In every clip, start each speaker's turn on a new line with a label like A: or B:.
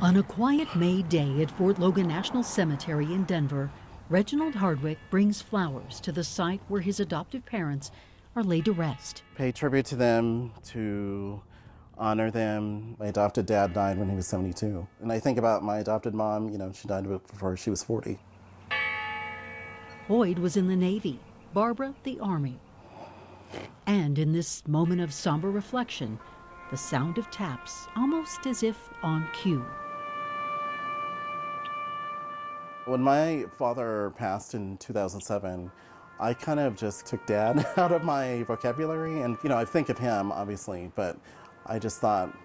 A: On a quiet May day at Fort Logan National Cemetery in Denver, Reginald Hardwick brings flowers to the site where his adoptive parents are laid to rest.
B: Pay tribute to them, to honor them. My adopted dad died when he was 72. And I think about my adopted mom, she died before she was 40.
A: Boyd was in the Navy, Barbara the Army. And in this moment of somber reflection, the sound of taps, almost as if on cue.
B: When my father passed in 2007, I kind of just took dad out of my vocabulary. And, I think of him, obviously, but I just thought,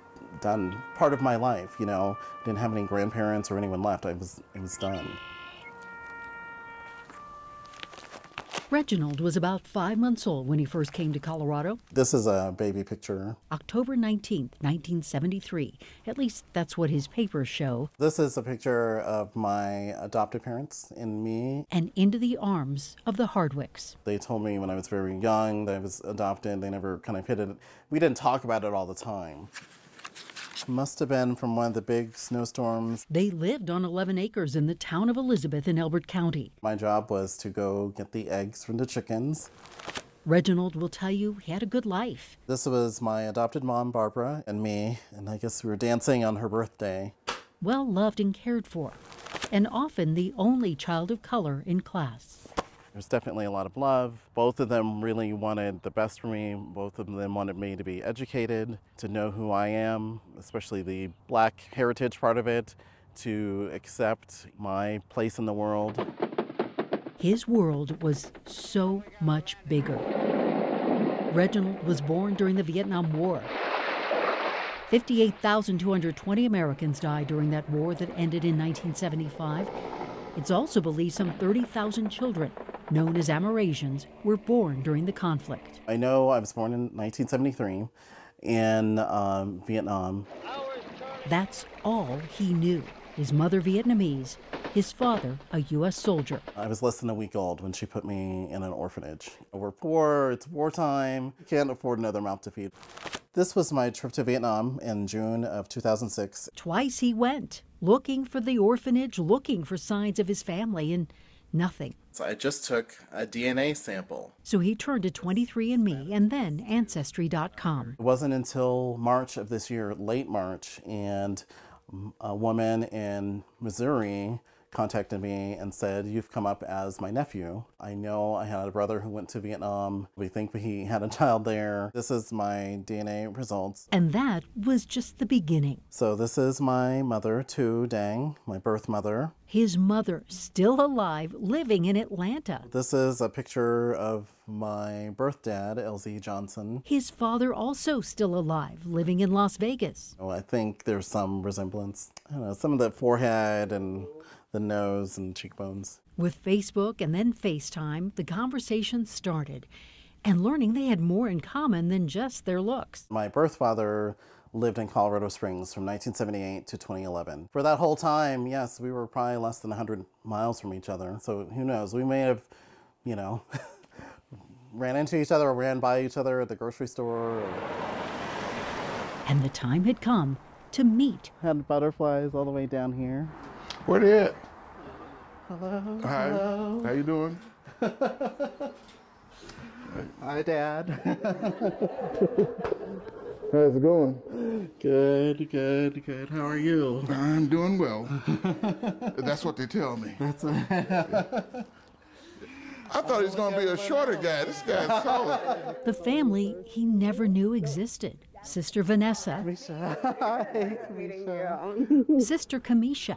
B: done part of my life, Didn't have any grandparents or anyone left. It was done.
A: Reginald was about 5 months old when he first came to Colorado.
B: This is a baby picture.
A: October 19th, 1973. At least that's what his papers show.
B: This is a picture of my adoptive parents and me.
A: And into the arms of the Hardwicks.
B: They told me when I was very young that I was adopted. They never kind of hid it. We didn't talk about it all the time. Must have been from one of the big snowstorms.
A: They lived on 11 acres in the town of Elizabeth in Elbert County.
B: My job was to go get the eggs from the chickens.
A: Reginald will tell you he had a good life.
B: This was my adopted mom, Barbara, and me, and I guess we were dancing on her birthday.
A: Well loved and cared for, and often the only child of color in class.
B: There's definitely a lot of love. Both of them really wanted the best for me. Both of them wanted me to be educated, to know who I am, especially the Black heritage part of it, to accept my place in the world.
A: His world was so much bigger. Reginald was born during the Vietnam War. 58,220 Americans died during that war that ended in 1975. It's also believed some 30,000 children, known as Amerasians, were born during the conflict.
B: I know I was born in 1973 in Vietnam.
A: That's all he knew. His mother Vietnamese, his father a U.S. soldier.
B: I was less than a week old when she put me in an orphanage. We're poor, it's wartime, can't afford another mouth to feed. This was my trip to Vietnam in June of 2006.
A: Twice he went, looking for the orphanage, looking for signs of his family, and nothing.
B: So I just took a DNA sample.
A: So he turned to 23andMe and then Ancestry.com.
B: It wasn't until March of this year, late March, and a woman in Missouri contacted me and said, "You've come up as my nephew. I know I had a brother who went to Vietnam. We think he had a child there. This is my DNA results."
A: And that was just the beginning.
B: So this is my mother, Tu Dang, my birth mother.
A: His mother, still alive, living in Atlanta.
B: This is a picture of my birth dad, LZ Johnson.
A: His father, also still alive, living in Las Vegas.
B: Oh, I think there's some resemblance. I don't know, some of the forehead and the nose and cheekbones.
A: With Facebook and then FaceTime, the conversation started, and learning they had more in common than just their looks.
B: My birth father lived in Colorado Springs from 1978 to 2011. For that whole time, yes, we were probably less than 100 miles from each other. So who knows, we may have, ran into each other or ran by each other at the grocery store.
A: And the time had come to meet.
B: Had butterflies all the way down here.
C: Where they at?
B: Hello.
C: Hi.
B: Hello.
C: How you doing?
B: Hi, Dad.
C: How's it going?
B: Good, good, good. How are you?
C: I'm doing well. That's what they tell me.
B: That's
C: I thought he was going to be a shorter guy. This guy's solid.
A: The family he never knew existed. Sister Vanessa.
B: Hi.
A: Sister Kamisha.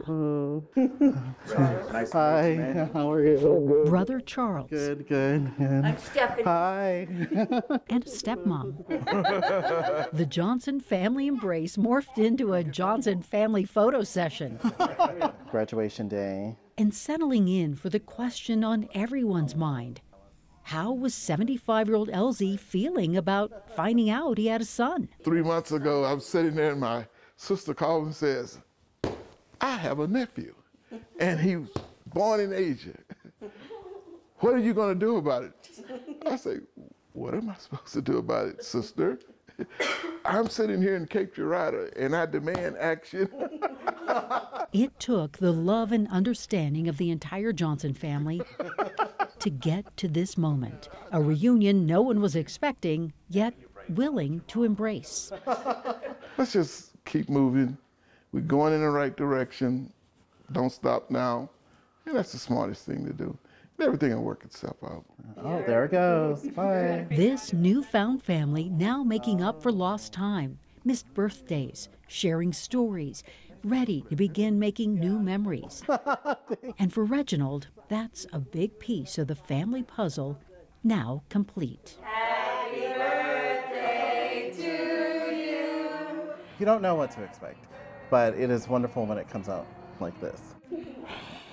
B: Hi. How are you?
A: Brother Charles.
B: Good, good, good.
D: I'm Stephanie.
B: Hi.
A: And a stepmom. The Johnson family embrace morphed into a Johnson family photo session.
B: Graduation day.
A: And settling in for the question on everyone's mind. How was 75-year-old LZ feeling about finding out he had a son?
C: 3 months ago, I was sitting there and my sister called and says, "I have a nephew, and he was born in Asia. What are you going to do about it?" I say, "What am I supposed to do about it, sister?" I'm sitting here in Cape Girardeau and I demand action.
A: It took the love and understanding of the entire Johnson family to get to this moment, a reunion no one was expecting, yet willing to embrace.
C: Let's just keep moving. We're going in the right direction. Don't stop now. And that's the smartest thing to do. And everything will work itself out.
B: Oh, there it goes. Bye.
A: This newfound family now making up for lost time, missed birthdays, sharing stories, ready to begin making new memories. And for Reginald, that's a big piece of the family puzzle now complete.
D: Happy birthday to you.
B: You don't know what to expect, but it is wonderful when it comes out like this.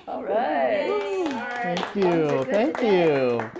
D: All right.
B: Thank you. Thank you.